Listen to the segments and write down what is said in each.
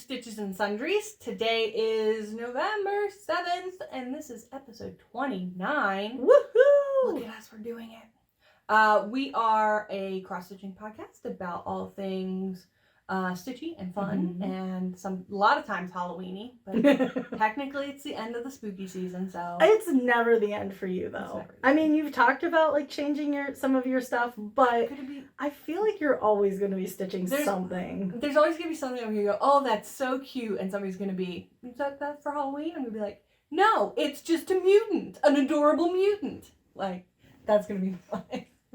Stitches and Sundries. Today is November 7th, and this is episode 29. Woohoo! Look at us, we're doing it. We are a cross-stitching podcast about all things stitchy and fun, and a lot of times Halloween-y, but technically it's the end of the spooky season, so... It's never the end for you, though. I mean, you've talked about, like, changing some of your stuff, but I feel like you're always going to be stitching something. There's always going to be something where you go, oh, that's so cute, and somebody's going to be, is that for Halloween? I'm going to be like, no, it's just a mutant, an adorable mutant. Like, that's going to be fun.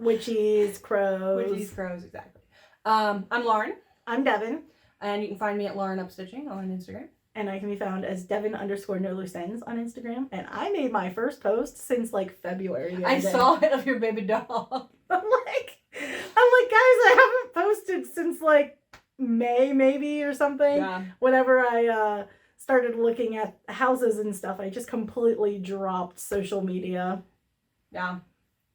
Witchies, crows. Witchies, crows, exactly. I'm Lauren. I'm Devyn. And you can find me at Lauren Upstitching on Instagram. And I can be found as Devyn_no_loose_ends on Instagram. And I made my first post since like February. I saw it of your baby dog. I'm like, guys, I haven't posted since like May maybe or something. Yeah. Whenever I started looking at houses and stuff, I just completely dropped social media. Yeah.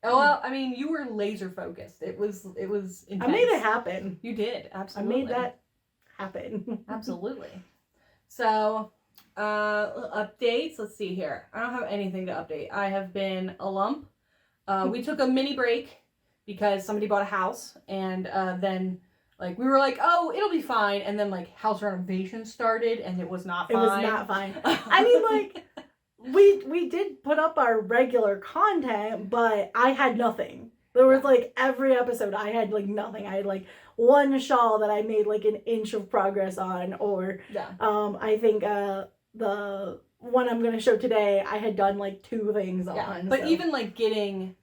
Oh, well, I mean, you were laser focused. It was intense. I made it happen. You did, absolutely. I made that happen. Absolutely. So, updates. Let's see here. I don't have anything to update. I have been a lump. We took a mini break because somebody bought a house, and then like we were like, oh, it'll be fine, and then like house renovation started, and it was not fine. It was not fine. I mean, like. We did put up our regular content, but I had nothing. There was like every episode I had like nothing. I had like one shawl that I made like an inch of progress on, or I think the one I'm gonna show today I had done like 2 things on. But even like getting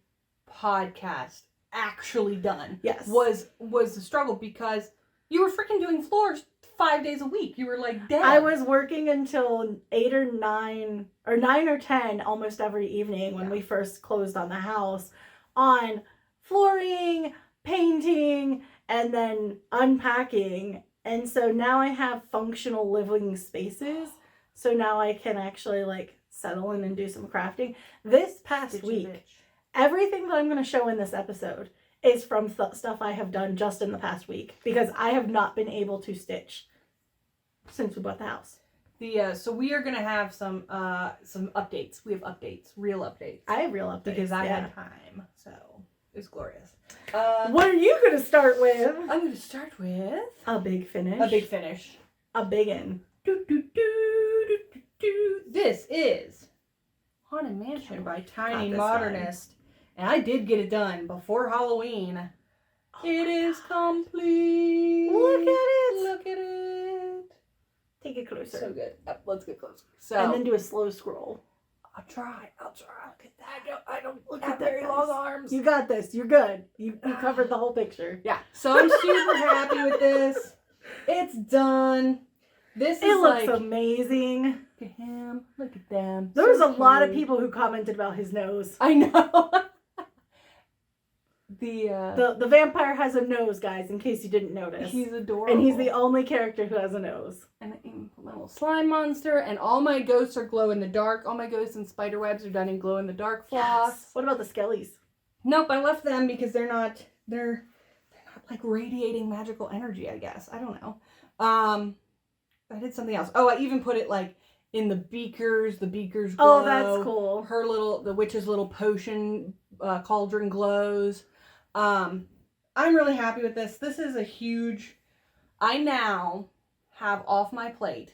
podcast actually done was a struggle because you were freaking doing floors 5 days a week. You were like dead. I was working until 8 or 9 or 9 or 10 almost every evening when we first closed on the house on flooring, painting, and then unpacking. And so now I have functional living spaces. So now I can actually like settle in and do some crafting. This past week, everything that I'm going to show in this episode is from stuff I have done just in the past week because I have not been able to stitch since we bought the house. So we are gonna have some updates. We have updates, real updates. I have real updates because I had time, so it's glorious. What are you gonna start with? I'm gonna start with a big finish. A big finish. A biggin. This is Haunted Mansion by Tiny Modernist. And I did get it done before Halloween. Oh, it is complete. Look at it. Look at it. Take it closer. So good. Let's get closer. So and then do a slow scroll. I'll try. Look at that. I don't look have at that very long arms. You got this. You're good. You covered the whole picture. Yeah. So I'm super happy with this. It's done. It looks amazing. Look at him. Look at them. There was a lot of people who commented about his nose. I know. The vampire has a nose, guys, in case you didn't notice. He's adorable. And he's the only character who has a nose. And a little slime monster, and all my ghosts are glow in the dark. All my ghosts and spider webs are done in glow in the dark floss. Yes. What about the skellies? Nope, I left them because they're not like radiating magical energy, I guess. I don't know. I did something else. Oh, I even put it like in the beakers glow. Oh, that's cool. The witch's little potion cauldron glows. I'm really happy with this. This is a huge... I now have off my plate.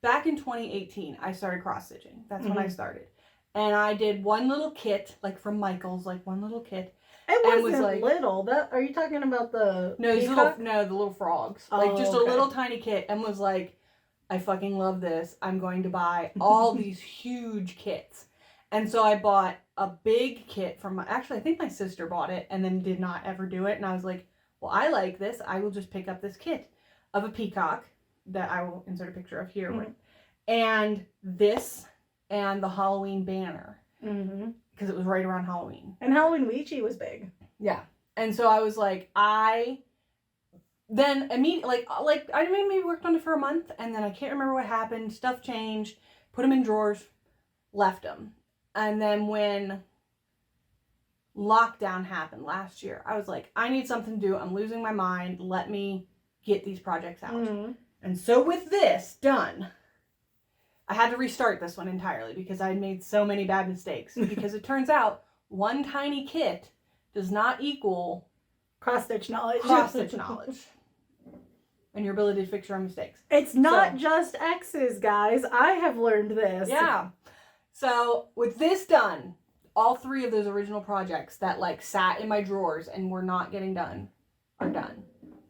Back in 2018, I started cross-stitching. That's when I started. And I did one little kit, like from Michael's, like one little kit. It wasn't like, little. Are you talking about the the little frogs. Oh, like just a little tiny kit, and was like, I fucking love this. I'm going to buy all these huge kits. And so I bought a big kit from actually, I think my sister bought it and then did not ever do it. And I was like, well, I like this. I will just pick up this kit of a peacock that I will insert a picture of here with. And this and the Halloween banner. Because it was right around Halloween. And Halloween Witchy was big. Yeah. And so I was like, then immediately, like I maybe worked on it for a month, and then I can't remember what happened. Stuff changed. Put them in drawers. Left them. And then when lockdown happened last year, I was like, I need something to do. I'm losing my mind. Let me get these projects out. Mm-hmm. And so with this done, I had to restart this one entirely because I had made so many bad mistakes. Because it turns out one tiny kit does not equal cross-stitch knowledge. Cross-stitch knowledge. And your ability to fix your own mistakes. It's not just X's, guys. I have learned this. Yeah. So with this done, all 3 of those original projects that like sat in my drawers and were not getting done are done.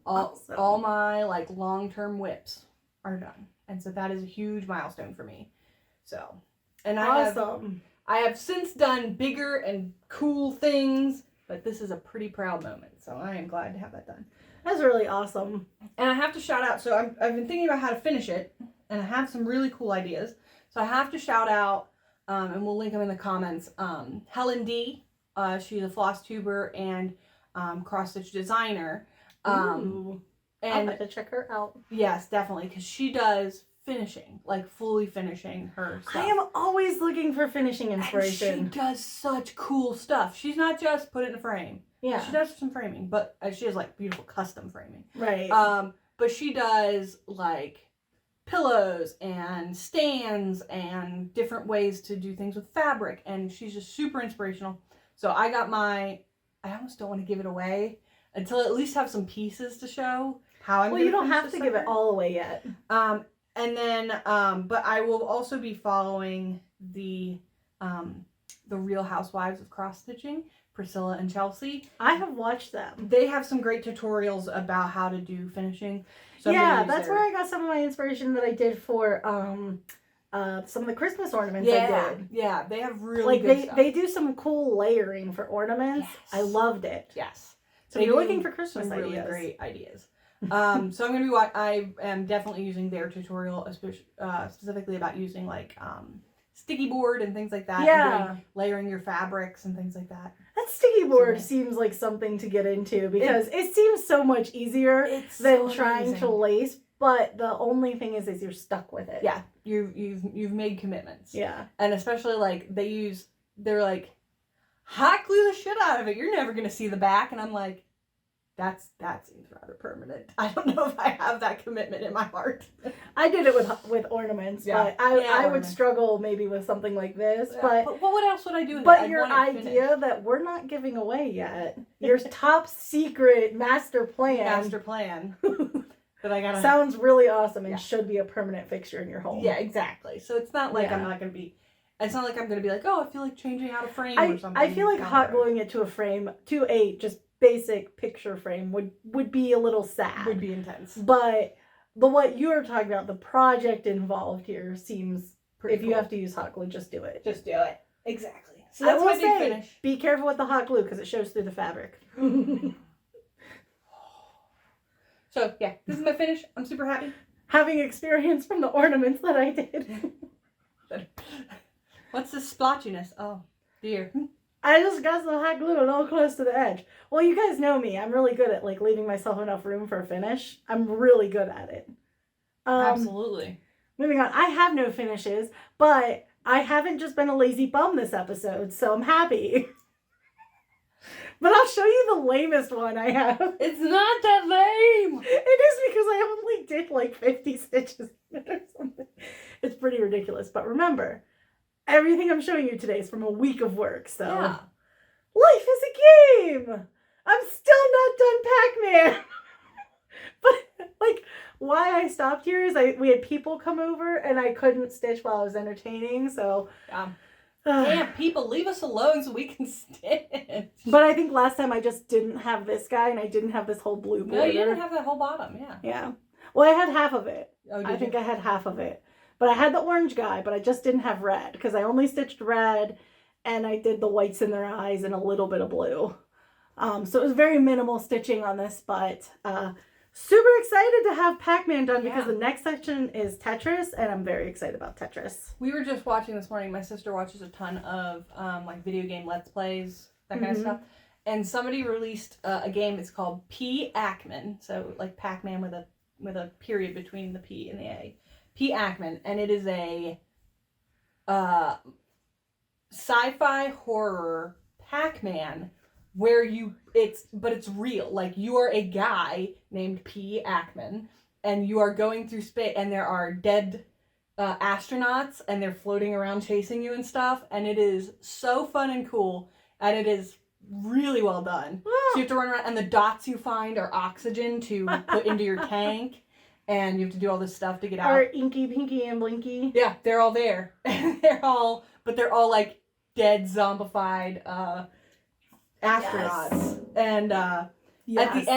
All my like long-term whips are done. And so that is a huge milestone for me. So, and I have since done bigger and cool things, but this is a pretty proud moment. So I am glad to have that done. That's really awesome. And I have to shout out, so I've been thinking about how to finish it, and I have some really cool ideas. So I have to shout out, and we'll link them in the comments, Helen D. She's a Flosstuber and cross-stitch designer. And I'll have to check her out. Yes, definitely, because she does finishing, like fully finishing her stuff. I am always looking for finishing inspiration. And she does such cool stuff. She's not just put it in a frame. Yeah. She does some framing, but she has like beautiful custom framing. Right. But she does like pillows and stands and different ways to do things with fabric, and she's just super inspirational. So I almost don't want to give it away until I at least have some pieces to show how I'm Well, you don't have to give it all away yet. And then but I will also be following the Real Housewives of Cross Stitching, Priscilla and Chelsea. I have watched them. They have some great tutorials about how to do finishing. So yeah, that's where I got some of my inspiration that I did for some of the Christmas ornaments I did. Yeah, they have really good good stuff. They do some cool layering for ornaments. Yes. I loved it. Yes. So if you're looking for Christmas some ideas. Really great ideas. So I'm going to be I am definitely using their tutorial, especially specifically about using like sticky board and things like that. Yeah. And layering your fabrics and things like that. That sticky board seems like something to get into because it seems so much easier than trying to lace. But the only thing is you're stuck with it. Yeah, you've made commitments. Yeah, and especially like they're like hot glue the shit out of it. You're never gonna see the back, and I'm like, that seems rather permanent. I don't know if I have that commitment in my heart. I did it with ornaments, but I would struggle maybe with something like this. Yeah. But what else would I do? But your idea that we're not giving away yet, your top secret master plan that I gotta sounds really awesome and should be a permanent fixture in your home. Yeah, exactly. So it's not like I'm not gonna be. It's not like I'm gonna be like, oh, I feel like changing out a frame or something. I feel like hot gluing it to a frame, to a just basic picture frame would be a little sad. Would be intense. But what you're talking about, the project involved here seems pretty cool. You have to use hot glue, just do it. Just do it. Exactly. So that's my big finish. Be careful with the hot glue because it shows through the fabric. So yeah, this is my finish. I'm super happy. Having experience from the ornaments that I did. What's this splotchiness? Oh dear. I just got some hot glue a little close to the edge. Well, you guys know me. I'm really good at like leaving myself enough room for a finish. I'm really good at it. Absolutely. Moving on. I have no finishes, but I haven't just been a lazy bum this episode, so I'm happy. But I'll show you the lamest one I have. It's not that lame. It is because I only did like 50 stitches or something. It's pretty ridiculous. But remember, everything I'm showing you today is from a week of work, so life is a game. I'm still not done Pac-Man. But like, why I stopped here is we had people come over and I couldn't stitch while I was entertaining, so damn, people, leave us alone so we can stitch. But I think last time I just didn't have this guy and I didn't have this whole blue border. No, you didn't have that whole bottom, Yeah. Well, I had half of it. Oh, I think I had half of it. But I had the orange guy, but I just didn't have red because I only stitched red and I did the whites in their eyes and a little bit of blue. So it was very minimal stitching on this, but super excited to have Pac-Man done because the next section is Tetris and I'm very excited about Tetris. We were just watching this morning. My sister watches a ton of like video game Let's Plays, that kind of stuff. And somebody released a game. It's called P-Ackman. So like Pac-Man with a period between the P and the A. P-Ackman, and it is a sci-fi horror Pac-Man where but it's real. Like, you are a guy named P. Ackman, and you are going through space, and there are dead astronauts, and they're floating around chasing you and stuff, and it is so fun and cool, and it is really well done. So you have to run around, and the dots you find are oxygen to put into your tank, and you have to do all this stuff to get out. Are Inky, Pinky, and Blinky? Yeah, they're all there. they're all like dead, zombified astronauts. Yes. And yes.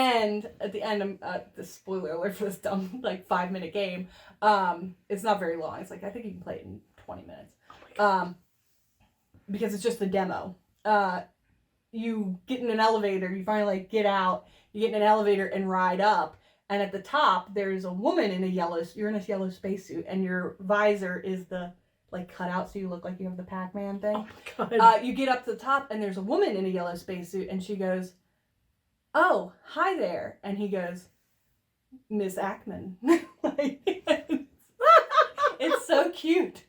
At the end, the spoiler alert for this dumb, like, 5-minute game, it's not very long. It's like, I think you can play it in 20 minutes. Oh my God. Because it's just the demo. You get in an elevator, you finally, like, get out, you get in an elevator and ride up, and at the top, there's a woman in you're in a yellow spacesuit, and your visor is like, cut out so you look like you have the Pac-Man thing. Oh my God. You get up to the top, and there's a woman in a yellow spacesuit, and she goes, "Oh, hi there." And he goes, "Miss Ackman." Like, it's so cute.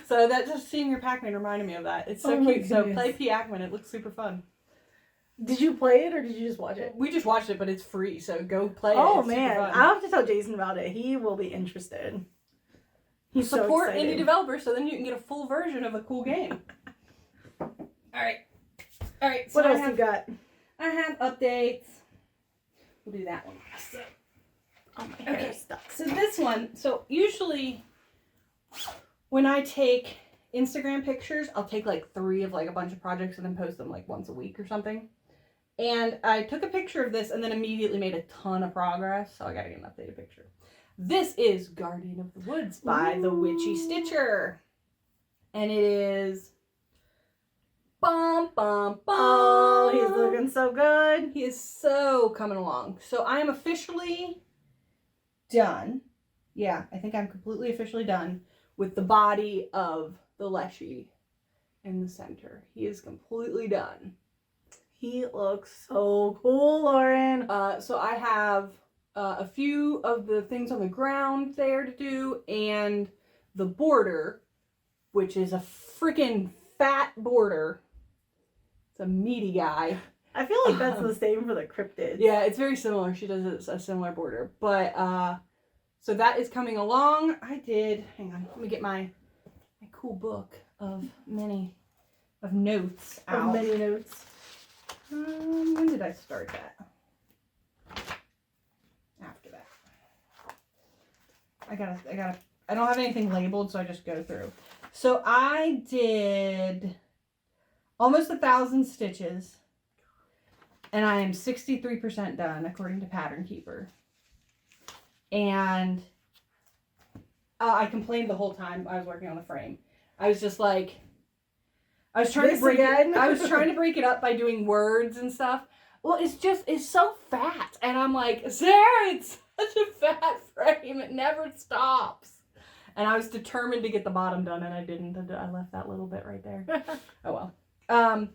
So that just seeing your Pac-Man reminded me of that. It's so cute. So play P. Ackman. It looks super fun. Did you play it or did you just watch it? We just watched it, but it's free, so go play it. Oh, man. I'll have to tell Jason about it. He will be interested. He's Support so excited. indie developers, so then you can get a full version of a cool game. All right. So what else you got? I have updates. We'll do that one. So, oh, my hair is stuck. So this one, so usually when I take Instagram pictures, I'll take like 3 of like a bunch of projects and then post them like once a week or something. And I took a picture of this and then immediately made a ton of progress, so I gotta get an updated picture. This is Guardian of the Woods by the Witchy Stitcher. And it is bum bum bum. Oh, he's looking so good. He is so coming along. So I am officially done. Yeah, I think I'm completely officially done with the body of the Leshy in the center. He is completely done. He looks so cool, Lauren. So I have a few of the things on the ground there to do, and the border, which is a freaking fat border. It's a meaty guy. I feel like that's the same for the cryptids. Yeah, it's very similar. She does a similar border. But, so that is coming along. Hang on, let me get my cool book of notes out. Of many notes. When did I start that? After that. I don't have anything labeled, so I just go through. So I did almost 1,000 stitches, and I am 63% done according to Pattern Keeper. And I complained the whole time I was working on the frame. I was just like, I was trying to break it up by doing words and stuff. Well, it's so fat, and I'm like, Sarah, it's such a fat frame. It never stops. And I was determined to get the bottom done, and I didn't. I left that little bit right there. Oh well.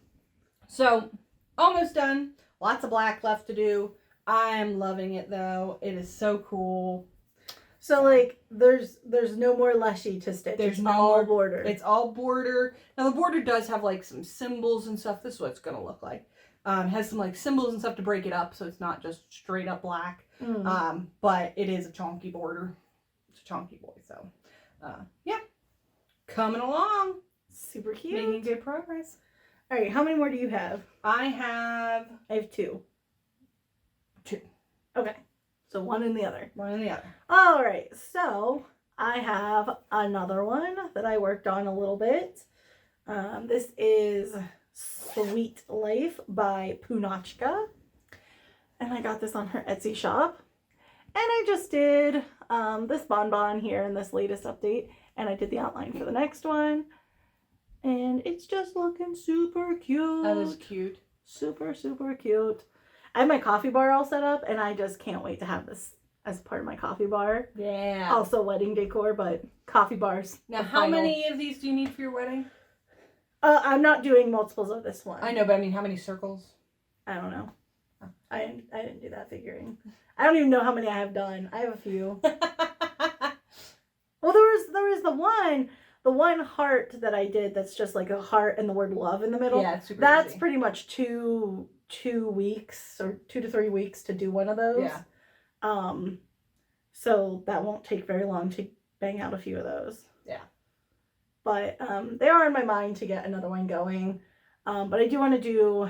So almost done. Lots of black left to do. I'm loving it though. It is so cool. So like there's no more Leshy to stitch. There's no more border. It's all border. Now the border does have like some symbols and stuff. This is what it's gonna look like. It has some like symbols and stuff to break it up, so it's not just straight up black. But it is a chunky border. It's a chunky boy. So yeah, coming along. Super cute. Making good progress. All right, how many more do you have? I have 2. 2. Okay. So one in the other. One in the other. All right. So I have another one that I worked on a little bit. This is Sweet Life by Punochka. And I got this on her Etsy shop. And I just did this bonbon here in this latest update. And I did the outline for the next one. And it's just looking super cute. That is cute. Super, super cute. I have my coffee bar all set up, and I just can't wait to have this as part of my coffee bar. Yeah. Also wedding decor, but coffee bars. Now, how many of these do you need for your wedding? I'm not doing multiples of this one. I know, but I mean, how many circles? I don't know. Oh. I didn't do that figuring. I don't even know how many I have done. I have a few. Well, there was the one heart that I did that's just like a heart and the word love in the middle. Yeah, it's super That's easy. pretty much 2 2 weeks or 2 to 3 weeks to do one of those. Yeah. So that won't take very long to bang out a few of those. Yeah. But they are in my mind to get another one going. But I do want to do,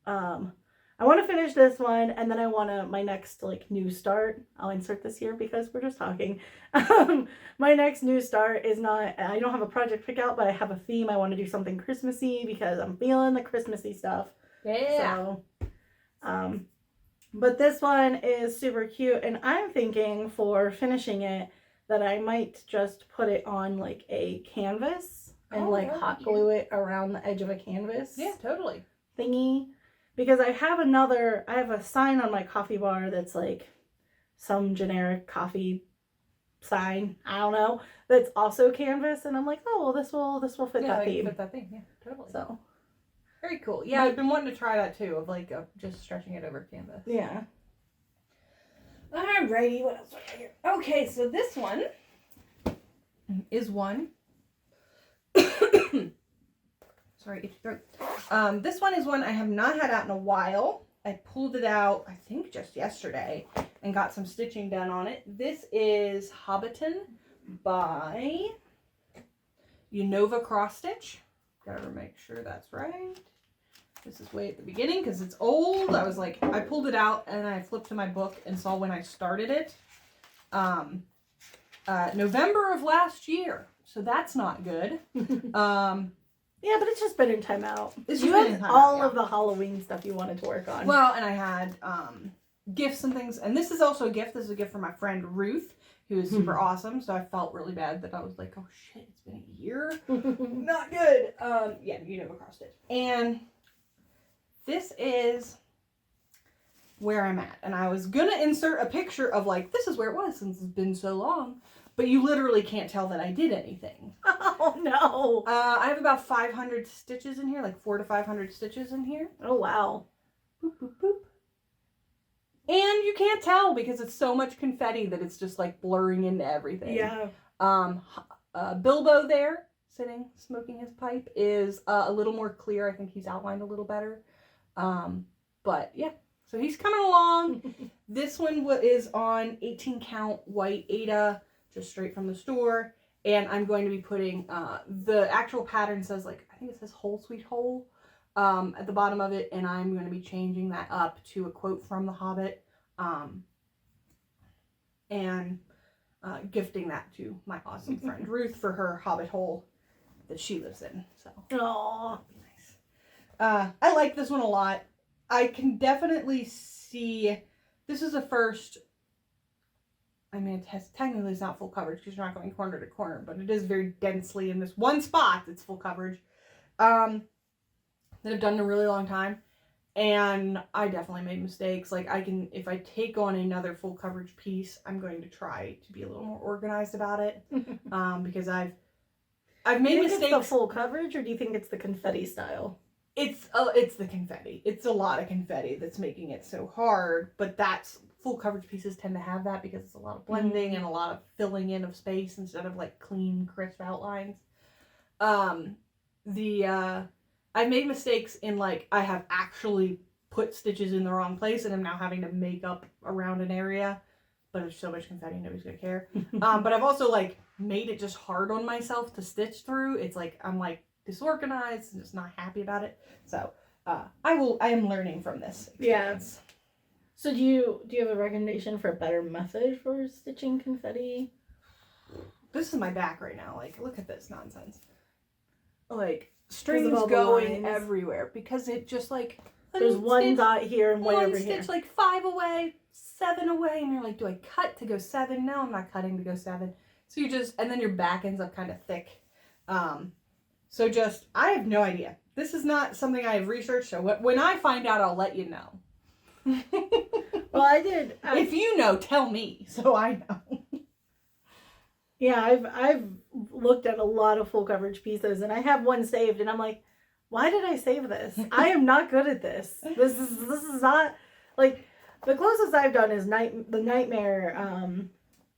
I want to finish this one, and then I want to, my next like new start, I'll insert this here because we're just talking. My next new start is not, I don't have a project pick out, but I have a theme. I want to do something Christmassy because I'm feeling the Christmassy stuff. Yeah. So, but this one is super cute, and I'm thinking for finishing it that I might just put it on like a canvas and like hot glue it around the edge of a canvas. Yeah, totally. Thingy. Because I have a sign on my coffee bar that's like some generic coffee sign, I don't know, that's also canvas, and I'm like, oh, well, this will fit that theme. Fit that theme, yeah, totally. So. Very cool. Yeah, I've been wanting to try that too, of like just stretching it over canvas. Yeah. Alrighty, what else do I got here? Okay, so this one is one. Sorry, itchy throat. This one is one I have not had out in a while. I pulled it out, I think, just yesterday and got some stitching done on it. This is Hobbiton by Unova Cross Stitch. Gotta make sure that's right. This is way at the beginning because it's old. I was like, I pulled it out and I flipped to my book and saw when I started it. November of last year. So that's not good. Yeah, but it's just been in timeout. You had all of the Halloween stuff you wanted to work on. Well, and I had gifts and things. And this is also a gift. This is a gift from my friend Ruth, who is super awesome. So I felt really bad that I was like, oh shit, it's been a year. Not good. Yeah, you know across it. And this is where I'm at. And I was going to insert a picture of like, this is where it was since it's been so long. But you literally can't tell that I did anything. Oh, no. I have about 500 stitches in here, like 400 to 500 stitches in here. Oh, wow. Boop, boop, boop. And you can't tell because it's so much confetti that it's just like blurring into everything. Yeah. Bilbo there, sitting, smoking his pipe, is a little more clear. I think he's outlined a little better. But yeah, so he's coming along. This one is on 18 count white Aida, just straight from the store. And I'm going to be putting, the actual pattern says like, I think it says Whole Sweet Hole at the bottom of it. And I'm going to be changing that up to a quote from the Hobbit. And gifting that to my awesome friend Ruth for her Hobbit hole that she lives in. So, aww, nice. I like this one a lot. I can definitely see, this is the first, I mean, technically it's not full coverage because you're not going corner to corner, but it is very densely in this one spot that's full coverage, that I've done in a really long time. And I definitely made mistakes. Like if I take on another full coverage piece, I'm going to try to be a little more organized about it. Because I've made mistakes. It's the full coverage, or do you think it's the confetti style? It's the confetti. It's a lot of confetti that's making it so hard. But that's full coverage pieces tend to have that because it's a lot of blending and a lot of filling in of space instead of like clean, crisp outlines. I've made mistakes in like I have actually put stitches in the wrong place and I'm now having to make up around an area. But there's so much confetti, nobody's gonna care. But I've also like made it just hard on myself to stitch through. It's like I'm like disorganized and just not happy about it. So I am learning from this experience. Yeah. So do you have a recommendation for a better method for stitching confetti? This is my back right now. Like, look at this nonsense. Like strings going everywhere because it just like there's one dot here and one over here. Stitch like 5 away, 7 away, and you're like, do I cut to go 7? No, I'm not cutting to go 7. So you just, and then your back ends up kind of thick. So just, I have no idea. This is not something I have researched. So when I find out, I'll let you know. Well, I did. If you know, tell me so I know. Yeah, I've looked at a lot of full coverage pieces, and I have one saved, and I'm like, why did I save this? I am not good at this. This is not like the closest I've done is the Nightmare.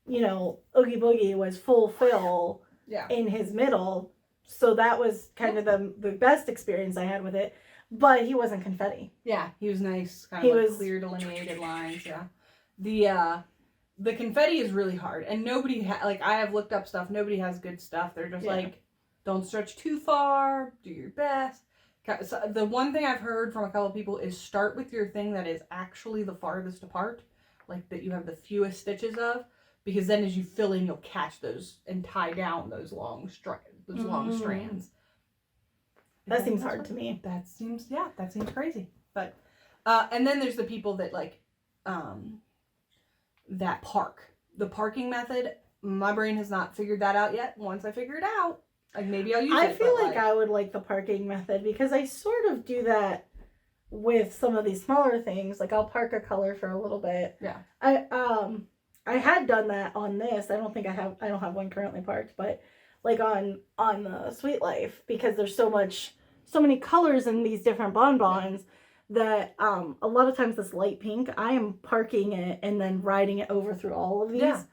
Oogie Boogie was full fill in his middle, so that was kind of the best experience I had with it. but he wasn't confetti. Yeah, he was nice, kind of like clear delineated lines. Yeah, the confetti is really hard, and nobody like I have looked up stuff. Nobody has good stuff. They're just like, don't stretch too far. Do your best. So the one thing I've heard from a couple of people is start with your thing that is actually the farthest apart, like that you have the fewest stitches of, because then as you fill in, you'll catch those and tie down those long strands. That seems hard to me. That seems crazy. But and then there's the people that like that the parking method. My brain has not figured that out yet. Once I figure it out, like maybe I'll use it. I feel like I would like the parking method because I sort of do that with some of these smaller things. Like I'll park a color for a little bit. Yeah. I had done that on this. I don't have one currently parked, but like on the Sweet Life, because there's so many colors in these different bonbons that a lot of times this light pink, I am parking it and then riding it over through all of these. Yeah.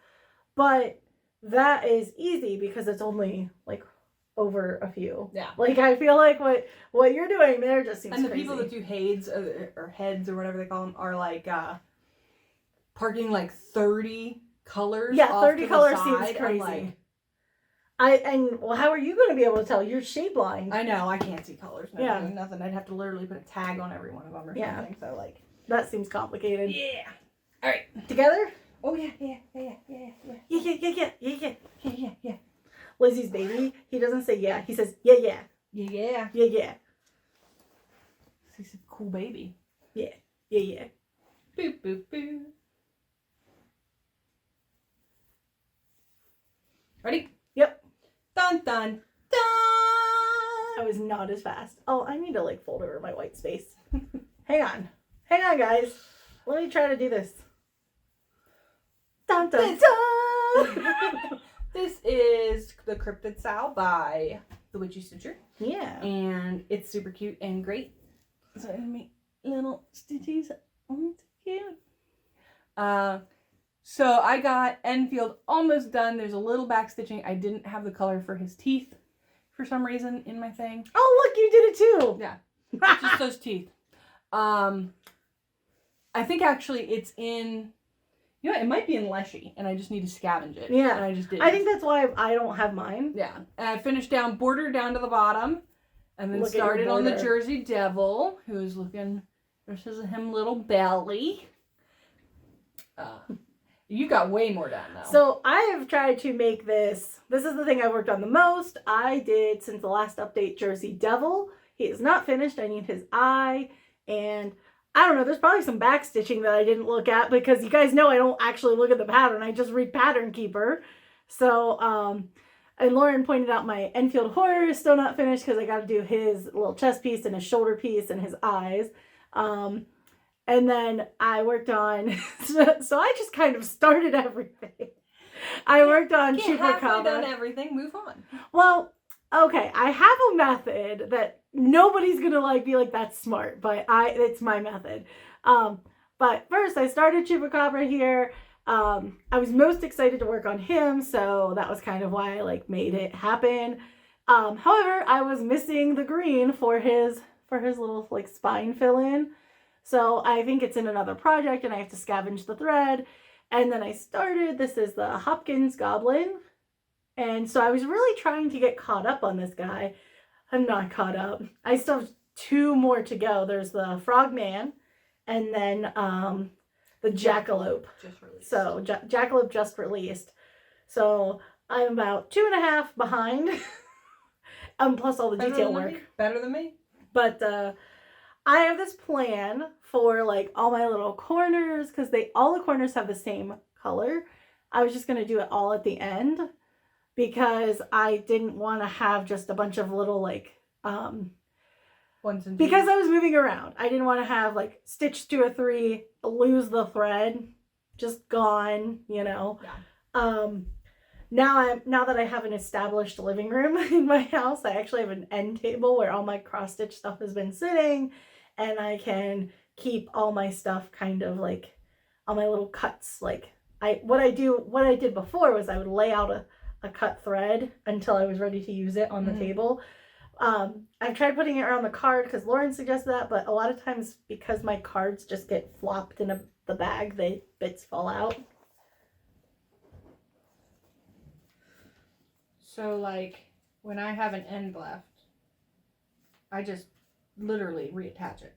But that is easy because it's only like over a few. Yeah. Like I feel like what you're doing there just seems crazy. And the people that do heads or heads or whatever they call them are like parking like 30 colors. Yeah, 30 colors seems crazy. Well, how are you going to be able to tell? You're shade blind. I know, I can't see colors. Nothing. I'd have to literally put a tag on every one of them or something. So like that seems complicated. Yeah. All right, together. Oh yeah. Lizzie's baby. He doesn't say yeah. He says yeah. He's a cool baby. Yeah. Boop boop boop. Ready? Yep. Dun dun dun. I was not as fast. Oh, I need to like fold over my white space. Hang on, guys. Let me try to do this. Dun dun dun. This is the Cryptid Sow by the Witchy Stitcher. Yeah. And it's super cute and great. So I'm gonna make little stitches. Oh, it's cute. So I got Enfield almost done. There's a little back stitching. I didn't have the color for his teeth for some reason in my thing. Oh, look, you did it too. Yeah. Just those teeth. I think actually it's in, it might be in Leshy, and I just need to scavenge it. Yeah. And I just didn't. I think that's why I don't have mine. Yeah. And I finished border down to the bottom, and then started on the Jersey Devil, who's looking, this is him little belly. You got way more done, though. So I have tried to make this. This is the thing I worked on the most. I did, since the last update, Jersey Devil. He is not finished. I need his eye. And I don't know. There's probably some back stitching that I didn't look at because you guys know I don't actually look at the pattern. I just read Pattern Keeper. So, and Lauren pointed out my Enfield Horror is still not finished because I got to do his little chest piece and his shoulder piece and his eyes. And then I worked on, so I just kind of started everything. I worked on Chupacabra. Done everything, move on. Well, okay, I have a method that nobody's gonna be like, that's smart, but it's my method. But first I started Chupacabra here. I was most excited to work on him, so that was kind of why I made it happen. However, I was missing the green for his little spine fill in. So I think it's in another project and I have to scavenge the thread. And then I started, this is the Hopkins Goblin. And so I was really trying to get caught up on this guy. I'm not caught up. I still have 2 more to go. There's the Frogman and then the Jackalope. Just released. So Jackalope just released. So I'm about 2.5 behind. Plus all the detail work. Better than me. But I have this plan for all my little corners because all the corners have the same color. I was just going to do it all at the end because I didn't want to have just a bunch of little ones and because I was moving around. I didn't want to have stitch 2 or 3, lose the thread, just gone, Yeah. Now that I have an established living room in my house, I actually have an end table where all my cross stitch stuff has been sitting. And I can keep all my stuff kind of all my little cuts. What I did before was I would lay out a cut thread until I was ready to use it on the table. I've tried putting it around the card because Lauren suggested that, but a lot of times because my cards just get flopped in the bag, bits fall out. So, like, when I have an end left, I just literally reattach it.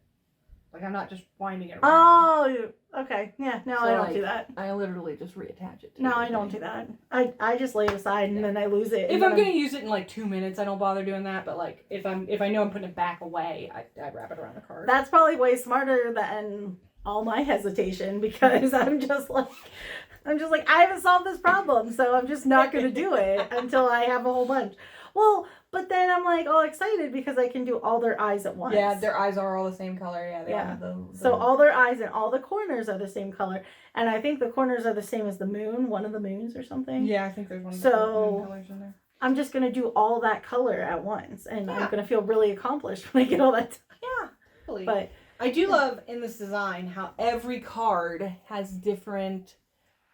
Like, I'm not just winding it around. Oh, okay. Yeah, no, So, I don't like, do that. I literally just reattach it. No, I don't do that. I just lay it aside and then I lose it. If I'm going to use it in, like, 2 minutes, I don't bother doing that. But, like, if I know I'm putting it back away, I wrap it around the card. That's probably way smarter than all my hesitation because I'm just like, I haven't solved this problem, so I'm just not going to do it until I have a whole bunch. Well, but then I'm like all excited because I can do all their eyes at once. Yeah, their eyes are all the same color. Yeah, they all have So all their eyes and all the corners are the same color. And I think the corners are the same as the moon, one of the moons or something. Yeah, I think there's one of the moon colors in there. I'm just going to do all that color at once. And I'm going to feel really accomplished when I get all that done. Yeah, really. But I do love in this design how every card has different,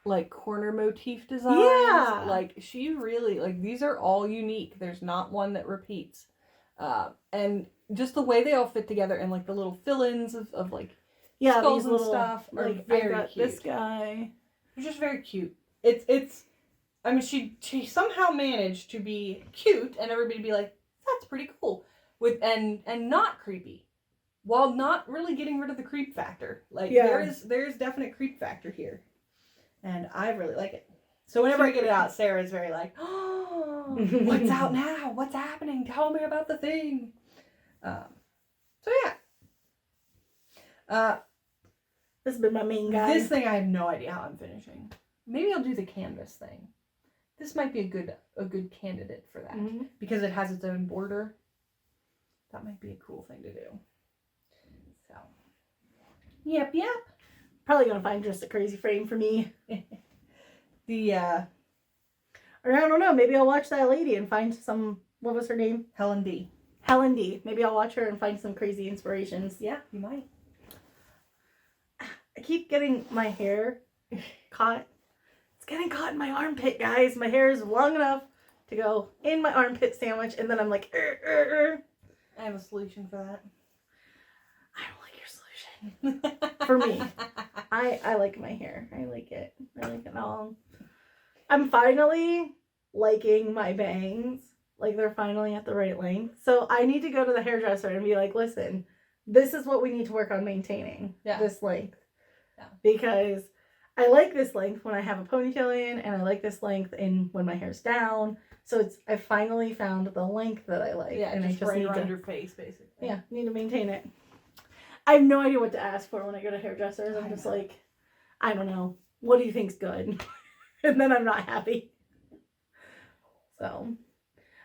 like, corner motif designs. Yeah. Like, she really, like, these are all unique. There's not one that repeats. And just the way they all fit together and, like, the little fill-ins of like, skulls these and little stuff are like, very I got cute. this guy. It's just very cute. It's I mean, she somehow managed to be cute and everybody be like, that's pretty cool. And not creepy. While not really getting rid of the creep factor. Like, there's definite creep factor here. And I really like it. So whenever I get it out, Sarah's very like, oh, what's out now? What's happening? Tell me about the thing. So yeah. This has been my main guy. This thing I have no idea how I'm finishing. Maybe I'll do the canvas thing. This might be a good candidate for that. Mm-hmm. Because it has its own border. That might be a cool thing to do. So. Yep. Probably gonna find just a crazy frame for me. Or I don't know, maybe I'll watch that lady and find some, what was her name? Helen D. Maybe I'll watch her and find some crazy inspirations. Yeah, you might. I keep getting my hair caught. It's getting caught in my armpit, guys. My hair is long enough to go in my armpit sandwich, and then I'm like, I have a solution for that. I don't like your solution. For me. I like my hair. I like it long. I'm finally liking my bangs. Like, they're finally at the right length. So I need to go to the hairdresser and be like, listen, this is what we need to work on maintaining. Yeah. This length. Yeah. Because I like this length when I have a ponytail in, and I like this length in when my hair's down. So I finally found the length that I like. Yeah, and just I just need around your face, basically. Yeah, need to maintain it. I have no idea what to ask for when I go to hairdressers. I'm just like, I don't know. What do you think's good? And then I'm not happy. So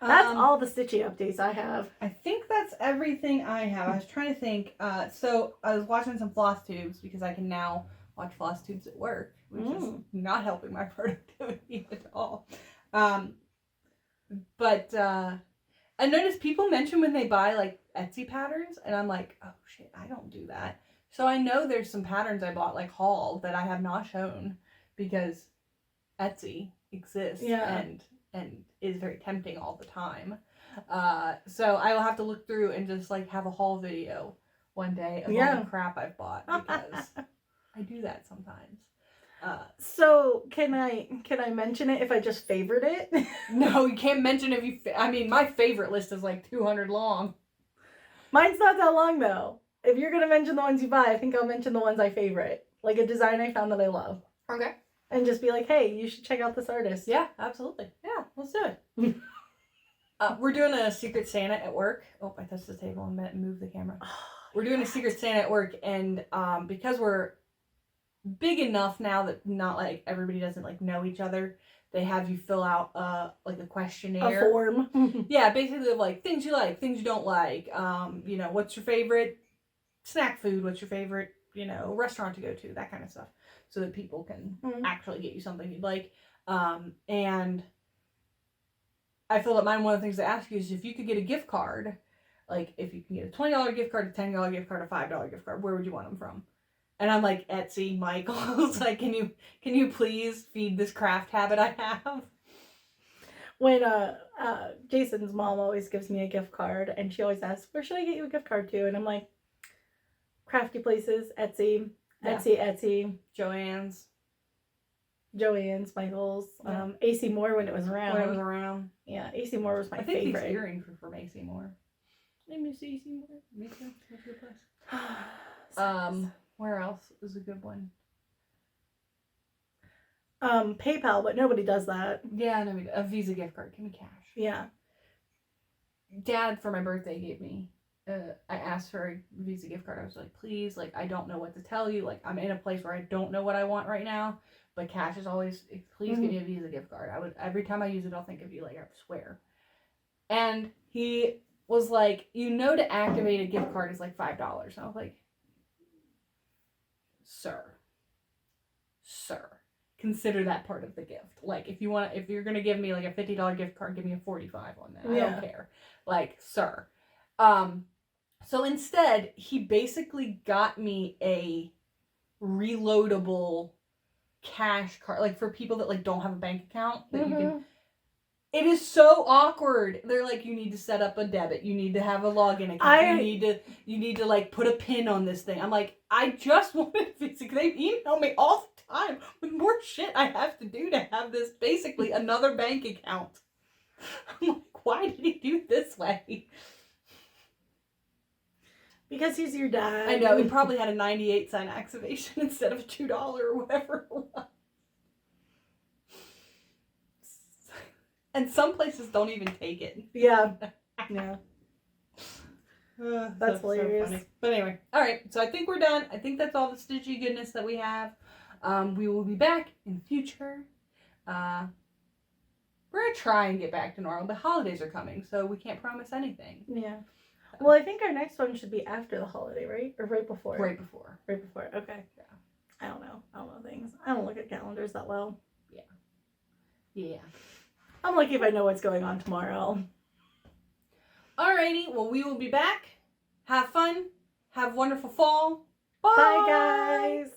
that's all the Stitchy updates I have. I think that's everything I have. I was trying to think. So I was watching some Flosstubes because I can now watch Flosstubes at work, which is not helping my productivity at all. But I noticed people mention when they buy, like, Etsy patterns, and I'm like, oh shit, I don't do that. So I know there's some patterns I bought, like haul, that I have not shown because Etsy exists and is very tempting all the time. So I will have to look through and just, like, have a haul video one day of all the crap I've bought, because I do that sometimes. So can I mention it if I just favored it? No, you can't mention if you. I mean, my favorite list is like 200 long. Mine's not that long though. If you're gonna mention the ones you buy, I think I'll mention the ones I favorite, like a design I found that I love. Okay. And just be like, hey, you should check out this artist. Yeah, absolutely. Yeah, let's do it. We're doing a Secret Santa at work. Oh, I touched the table and moved the camera. We're doing a Secret Santa at work, and because we're big enough now that not like everybody doesn't like know each other, they have you fill out like a questionnaire, a form. Yeah, basically of like things you like, things you don't like. You know, what's your favorite snack food? What's your favorite, you know, restaurant to go to? That kind of stuff, so that people can actually get you something you'd like. And I filled out mine. One of the things they ask you is if you could get a gift card, like if you can get a $20 gift card, a $10 gift card, a $5 gift card, where would you want them from? And I'm like, Etsy, Michael's like, can you please feed this craft habit I have? when Jason's mom always gives me a gift card, and she always asks, "Where should I get you a gift card to?" And I'm like, crafty places, Etsy, Etsy, Joann's, Michael's, yeah. AC Moore when it was around. Yeah, AC Moore was my favorite. I think these earrings were from AC Moore. I miss AC Moore. Me too. That's a good place. Where else is a good one? PayPal, but nobody does that. Yeah, no, a Visa gift card. Give me cash. Yeah. Dad, for my birthday, gave me. I asked for a Visa gift card. I was like, please, like, I don't know what to tell you. Like, I'm in a place where I don't know what I want right now. But cash is always, please give me a Visa gift card. Every time I use it, I'll think of you, like, I swear. And he was like, to activate a gift card is like $5. And I was like, sir, consider that part of the gift. Like, if you're going to give me like a $50 gift card, give me a $45 on that. Yeah. I don't care. Like, sir. So instead, he basically got me a reloadable cash card, like for people that like don't have a bank account that you can. It is so awkward. They're like, you need to set up a debit. You need to have a login account. You need to like put a pin on this thing. I'm like, I just wanted to. They email me all the time with more shit I have to do to have this basically another bank account. I'm like, why did he do it this way? Because he's your dad. I know. It probably had a 98-cent activation instead of a $2 or whatever it was. And some places don't even take it. Yeah. Yeah. That's hilarious. So funny. But anyway. All right. So I think we're done. I think that's all the Stitchy goodness that we have. We will be back in the future. We're going to try and get back to normal. The holidays are coming, so we can't promise anything. Yeah. Well, I think our next one should be after the holiday, right? Or right before? Right before. Right before. Okay. Yeah. I don't know things. I don't look at calendars that well. Yeah. Yeah. I'm lucky if I know what's going on tomorrow. Alrighty. Well, we will be back. Have fun. Have a wonderful fall. Bye. Bye, guys.